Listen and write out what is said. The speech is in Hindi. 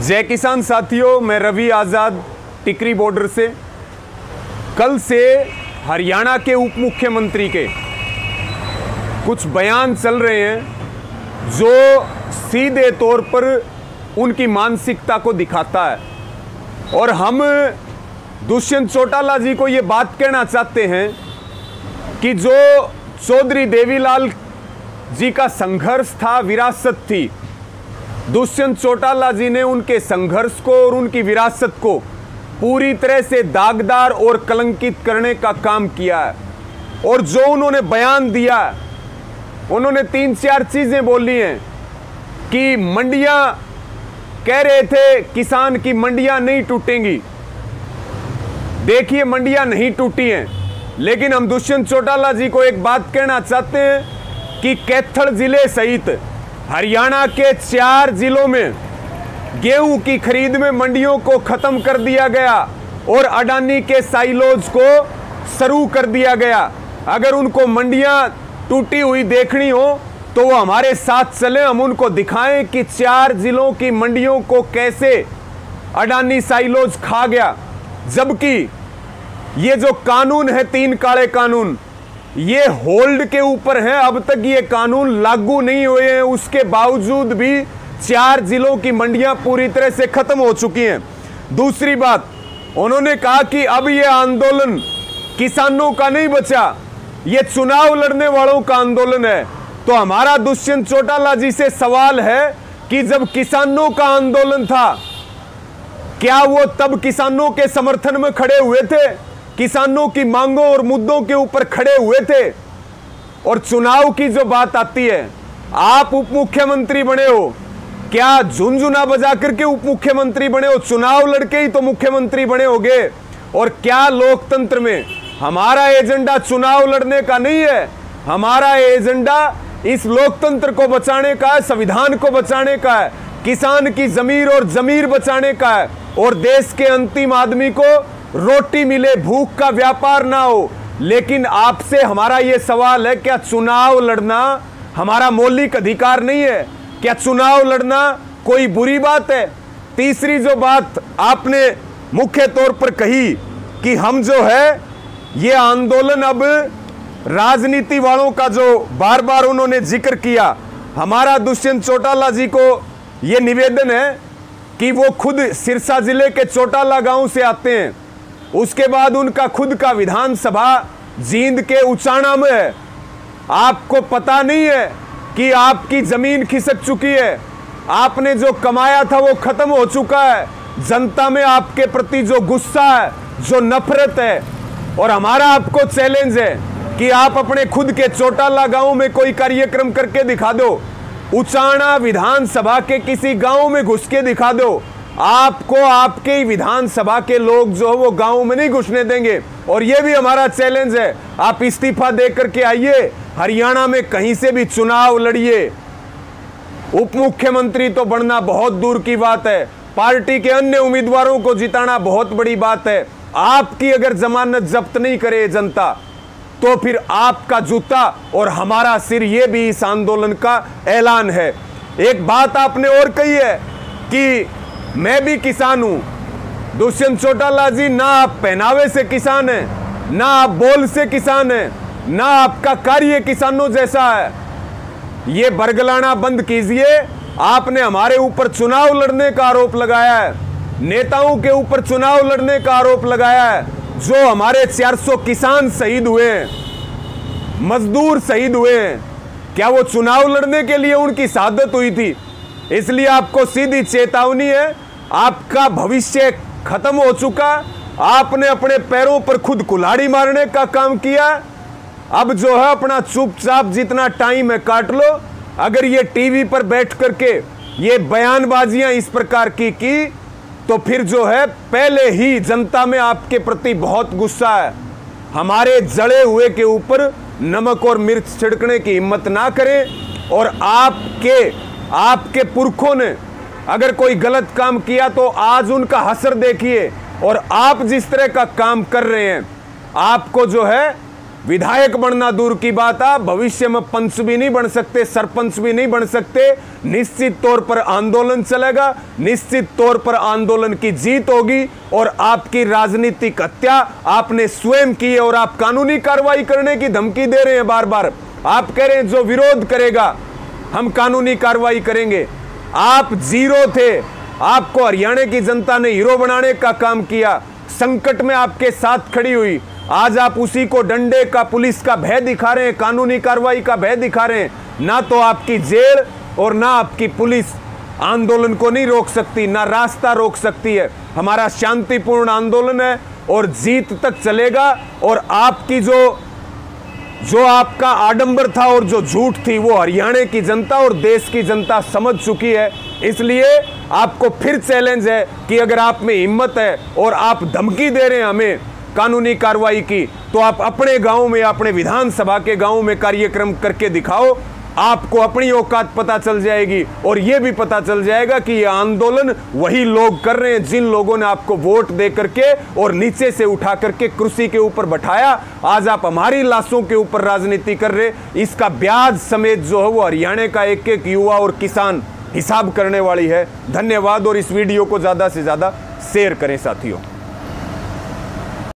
जय किसान साथियों, मैं रवि आज़ाद टिकरी बॉर्डर से। कल से हरियाणा के उप मुख्यमंत्री के कुछ बयान चल रहे हैं जो सीधे तौर पर उनकी मानसिकता को दिखाता है, और हम दुष्यंत चौटाला जी को ये बात कहना चाहते हैं कि जो चौधरी देवीलाल जी का संघर्ष था, विरासत थी, दुष्यंत चौटाला जी ने उनके संघर्ष को और उनकी विरासत को पूरी तरह से दागदार और कलंकित करने का काम किया है। और जो उन्होंने बयान दिया, उन्होंने 3-4 चीजें बोली हैं कि मंडियां, कह रहे थे किसान की मंडियां नहीं टूटेंगी। देखिए, मंडियां नहीं टूटी हैं, लेकिन हम दुष्यंत चौटाला जी को एक बात कहना चाहते हैं कि कैथल जिले सहित हरियाणा के 4 जिलों में गेहूं की खरीद में मंडियों को खत्म कर दिया गया और अडानी के साइलोज को शुरू कर दिया गया। अगर उनको मंडियां टूटी हुई देखनी हो तो वो हमारे साथ चले, हम उनको दिखाएं कि 4 जिलों की मंडियों को कैसे अडानी साइलोज खा गया। जबकि ये जो कानून है, 3 काले कानून, ये होल्ड के ऊपर है, अब तक ये कानून लागू नहीं हुए हैं। उसके बावजूद भी 4 जिलों की मंडियां पूरी तरह से खत्म हो चुकी हैं। दूसरी बात, उन्होंने कहा कि अब ये आंदोलन किसानों का नहीं बचा, ये चुनाव लड़ने वालों का आंदोलन है। तो हमारा दुष्यंत चौटाला जी से सवाल है कि जब किसानों का आंदोलन था, क्या वो तब किसानों के समर्थन में खड़े हुए थे, किसानों की मांगों और मुद्दों के ऊपर खड़े हुए थे? और चुनाव की जो बात आती है, आप उप मुख्यमंत्री बने हो, क्या झुनझुना बजा करके उप मुख्यमंत्री बने हो? चुनाव लड़के ही तो मुख्यमंत्री बने होगे। और क्या लोकतंत्र में हमारा एजेंडा चुनाव लड़ने का नहीं है, हमारा एजेंडा इस लोकतंत्र को बचाने का है, संविधान को बचाने का है, किसान की जमीर और जमीर बचाने का है, और देश के अंतिम आदमी को रोटी मिले, भूख का व्यापार ना हो। लेकिन आपसे हमारा यह सवाल है, क्या चुनाव लड़ना हमारा मौलिक अधिकार नहीं है? क्या चुनाव लड़ना कोई बुरी बात है? तीसरी जो बात आपने मुख्य तौर पर कही कि हम जो है ये आंदोलन अब राजनीति वालों का, जो बार बार उन्होंने जिक्र किया, हमारा दुष्यंत चौटाला जी को ये निवेदन है कि वो खुद सिरसा जिले के चौटाला गांव से आते हैं, उसके बाद उनका खुद का विधानसभा जींद के उचाना में है। आपको पता नहीं है कि आपकी जमीन खिसक चुकी है, आपने जो कमाया था वो खत्म हो चुका है, जनता में आपके प्रति जो गुस्सा है, जो नफरत है। और हमारा आपको चैलेंज है कि आप अपने खुद के चौटाला गांव में कोई कार्यक्रम करके दिखा दो, उचाना विधानसभा के किसी गांव में घुस के दिखा दो, आपको आपके विधानसभा के लोग जो वो गांव में नहीं घुसने देंगे। और ये भी हमारा चैलेंज है, आप इस्तीफा दे करके आइए, हरियाणा में कहीं से भी चुनाव लड़िए। उप मुख्यमंत्री तो बनना बहुत दूर की बात है, पार्टी के अन्य उम्मीदवारों को जिताना बहुत बड़ी बात है। आपकी अगर जमानत जब्त नहीं करे जनता, तो फिर आपका जूता और हमारा सिर, ये भी इस आंदोलन का ऐलान है। एक बात आपने और कही है कि मैं भी किसान हूं। दुष्यंत चौटाला जी, ना आप पहनावे से किसान हैं, ना आप बोल से किसान हैं, ना आपका कार्य किसानों जैसा है। ये बरगलाना बंद कीजिए। आपने हमारे ऊपर चुनाव लड़ने का आरोप लगाया है, नेताओं के ऊपर चुनाव लड़ने का आरोप लगाया है। जो हमारे 400 किसान शहीद हुए हैं, मजदूर शहीद हुए हैं, क्या वो चुनाव लड़ने के लिए उनकी शहादत हुई थी? इसलिए आपको सीधी चेतावनी है, आपका भविष्य खत्म हो चुका। आपने अपने पैरों पर खुद कुल्हाड़ी मारने का काम किया। अब जो है अपना चुपचाप जितना टाइम है काट लो। अगर ये टीवी पर बैठ करके ये बयानबाजियां इस प्रकार की तो फिर जो है पहले ही जनता में आपके प्रति बहुत गुस्सा है। हमारे जड़े हुए के ऊपर नमक और मिर्च छिड़कने की हिम्मत ना करें। और आपके पुरखों ने अगर कोई गलत काम किया तो आज उनका हसर देखिए। और आप जिस तरह का काम कर रहे हैं, आपको जो है विधायक बनना दूर की बात, आप भविष्य में पंच भी नहीं बन सकते, सरपंच भी नहीं बन सकते। निश्चित तौर पर आंदोलन चलेगा, निश्चित तौर पर आंदोलन की जीत होगी और आपकी राजनीतिक हत्या आपने स्वयं की है और आप कानूनी कार्रवाई करने की धमकी दे रहे हैं बार बार। आप कह रहे हैं जो विरोध करेगा हम कानूनी कार्रवाई करेंगे। आप जीरो थे, आपको हरियाणा की जनता ने हीरो बनाने का काम किया, संकट में आपके साथ खड़ी हुई। आज आप उसी को डंडे का, पुलिस का भय दिखा रहे हैं, कानूनी कार्रवाई का भय दिखा रहे हैं। ना तो आपकी जेल और ना आपकी पुलिस आंदोलन को नहीं रोक सकती, ना रास्ता रोक सकती है। हमारा शांतिपूर्ण आंदोलन है और जीत तक चलेगा। और आपकी जो आपका आडंबर था और जो झूठ थी वो हरियाणा की जनता और देश की जनता समझ चुकी है। इसलिए आपको फिर चैलेंज है कि अगर आप में हिम्मत है और आप धमकी दे रहे हैं हमें कानूनी कार्रवाई की, तो आप अपने गांव में, अपने विधानसभा के गांव में कार्यक्रम करके दिखाओ। आपको अपनी औकात पता चल जाएगी और यह भी पता चल जाएगा कि यह आंदोलन वही लोग कर रहे हैं जिन लोगों ने आपको वोट दे करके और नीचे से उठा करके कुर्सी के ऊपर बैठाया। आज आप हमारी लाशों के ऊपर राजनीति कर रहे, इसका ब्याज समेत जो है वो हरियाणा का एक एक युवा और किसान हिसाब करने वाली है। धन्यवाद और इस वीडियो को ज़्यादा से ज़्यादा शेयर करें साथियों।